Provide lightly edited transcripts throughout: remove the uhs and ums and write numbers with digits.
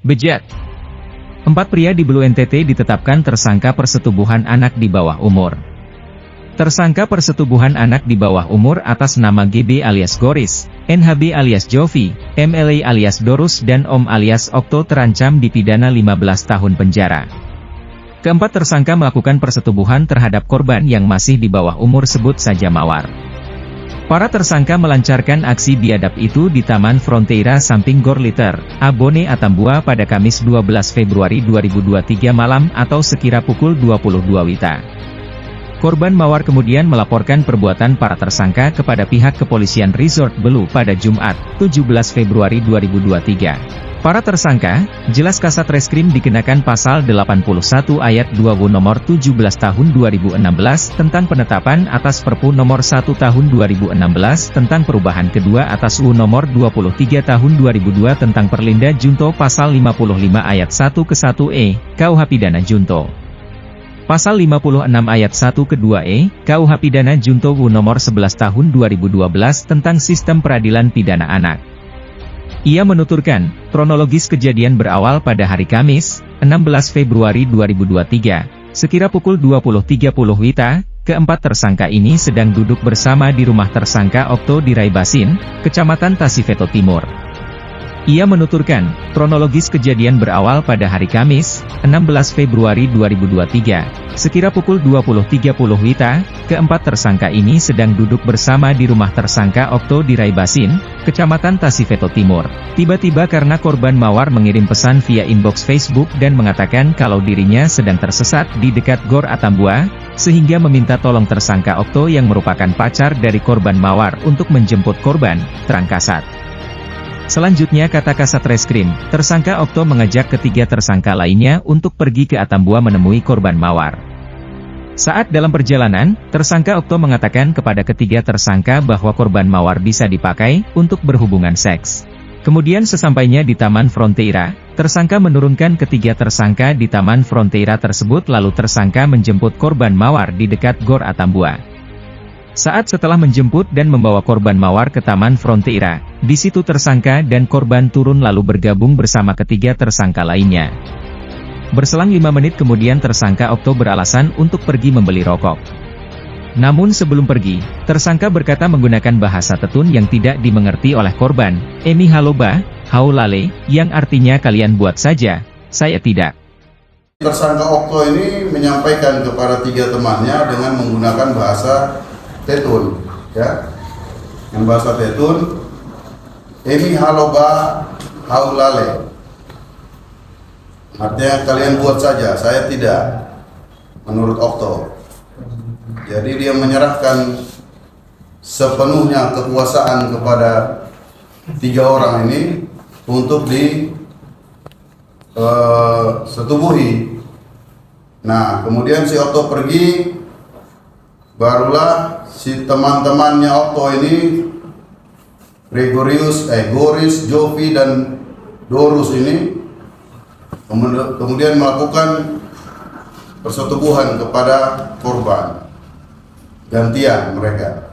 Bejat. 4 pria di Belu NTT ditetapkan tersangka persetubuhan anak di bawah umur. Tersangka persetubuhan anak di bawah umur atas nama GB alias Goris, NHB alias Jovi, MLA alias Dorus dan Om alias Okto terancam dipidana 15 tahun penjara. Keempat tersangka melakukan persetubuhan terhadap korban yang masih di bawah umur, sebut saja Mawar. Para tersangka melancarkan aksi biadab itu di Taman Fronteira samping Gor Liter, Abone Atambua pada Kamis 12 Februari 2023 malam atau sekira pukul 22 WITA. Korban Mawar kemudian melaporkan perbuatan para tersangka kepada pihak kepolisian Resort Belu pada Jumat, 17 Februari 2023. Para tersangka, jelas Kasat Reskrim dikenakan pasal 81 ayat 2 W nomor 17 tahun 2016 tentang penetapan atas Perpu nomor 1 tahun 2016 tentang perubahan kedua atas U nomor 23 tahun 2002 tentang Perlinda Junto pasal 55 ayat 1 ke 1E, KUH Pidana Junto. Pasal 56 ayat 1 ke 2E, KUH Pidana Junto U nomor 11 tahun 2012 tentang Sistem Peradilan Pidana Anak. Ia menuturkan, kronologis kejadian berawal pada hari Kamis, 16 Februari 2023, sekira pukul 20.30 WITA, keempat tersangka ini sedang duduk bersama di rumah tersangka Okto di Raibasin, Kecamatan Tasifeto Timur. Ia menuturkan, kronologis kejadian berawal pada hari Kamis, 16 Februari 2023, sekira pukul 20.30 WITA, keempat tersangka ini sedang duduk bersama di rumah tersangka Okto di Raibasin, Kecamatan Tasifeto Timur. Tiba-tiba karena korban Mawar mengirim pesan via inbox Facebook dan mengatakan kalau dirinya sedang tersesat di dekat Gor Atambua, sehingga meminta tolong tersangka Okto yang merupakan pacar dari korban Mawar untuk menjemput korban, terang Kasat. Selanjutnya kata Kasat Reskrim, tersangka Okto mengajak ketiga tersangka lainnya untuk pergi ke Atambua menemui korban Mawar. Saat dalam perjalanan, tersangka Okto mengatakan kepada ketiga tersangka bahwa korban Mawar bisa dipakai untuk berhubungan seks. Kemudian sesampainya di Taman Fronteira, tersangka menurunkan ketiga tersangka di Taman Fronteira tersebut lalu tersangka menjemput korban Mawar di dekat Gor Atambua. Saat setelah menjemput dan membawa korban Mawar ke Taman Fronteira, di situ tersangka dan korban turun lalu bergabung bersama ketiga tersangka lainnya. Berselang 5 menit kemudian tersangka Okto beralasan untuk pergi membeli rokok. Namun sebelum pergi, tersangka berkata menggunakan bahasa Tetun yang tidak dimengerti oleh korban, "Emi haloba, haulale," yang artinya kalian buat saja, saya tidak. Tersangka Okto ini menyampaikan kepada tiga temannya dengan menggunakan bahasa Tetun, ya, dengan bahasa Tetun, "Emi haloba, haulale." Artinya kalian buat saja, saya tidak, menurut Okto. Jadi dia menyerahkan sepenuhnya kekuasaan kepada tiga orang ini untuk disetubuhi. Nah, kemudian si Okto pergi, barulah si teman-temannya Okto ini, Goris, Jovi dan Dorus ini kemudian melakukan persetubuhan kepada korban. Gantian mereka,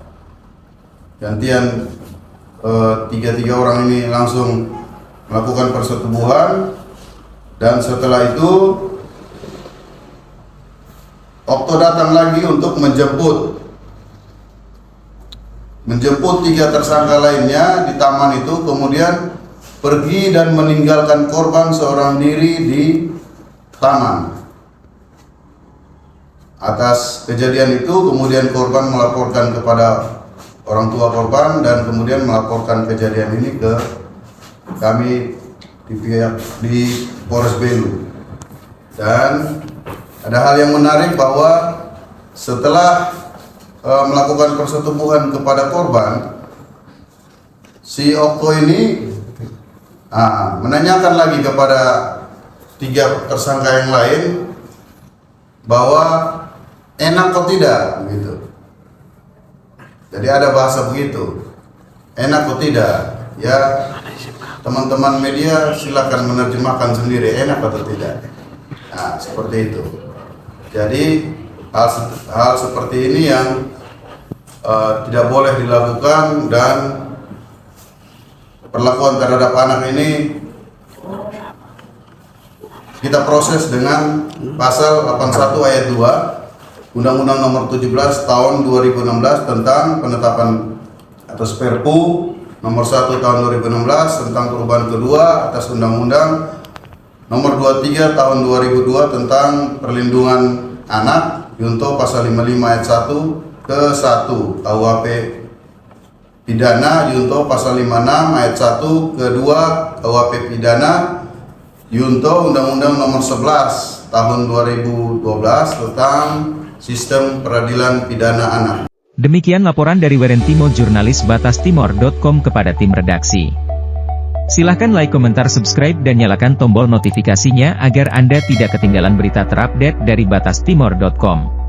tiga orang ini langsung melakukan persetubuhan, dan setelah itu Okto datang lagi untuk menjemput tiga tersangka lainnya di taman itu, kemudian pergi dan meninggalkan korban seorang diri di taman. Atas kejadian itu kemudian korban melaporkan kepada orang tua korban dan kemudian melaporkan kejadian ini ke kami di Polres Belu. Dan ada hal yang menarik bahwa setelah melakukan persetubuhan kepada korban, si Okto ini menanyakan lagi kepada tiga tersangka yang lain bahwa enak kok tidak, begitu. Jadi ada bahasa begitu, enak kok tidak. Ya, teman-teman media silakan menerjemahkan sendiri, enak atau tidak. Nah, seperti itu. Jadi hal seperti ini yang tidak boleh dilakukan, dan perlakuan terhadap anak ini kita proses dengan pasal 81 ayat 2 Undang-Undang Nomor 17 Tahun 2016 tentang penetapan atas Perpu Nomor 1 Tahun 2016 tentang perubahan kedua atas Undang-Undang Nomor 23 Tahun 2002 tentang perlindungan anak junto pasal 55 ayat 1 ke 1 KUHP pidana junto pasal 56 ayat 1 ke 2 KUHP pidana junto Undang-Undang Nomor 11 Tahun 2012 tentang Sistem Peradilan Pidana Anak. Demikian laporan dari Werentimo jurnalis batastimor.com kepada tim redaksi. Silahkan like, komentar, subscribe, dan nyalakan tombol notifikasinya agar Anda tidak ketinggalan berita terupdate dari batastimor.com.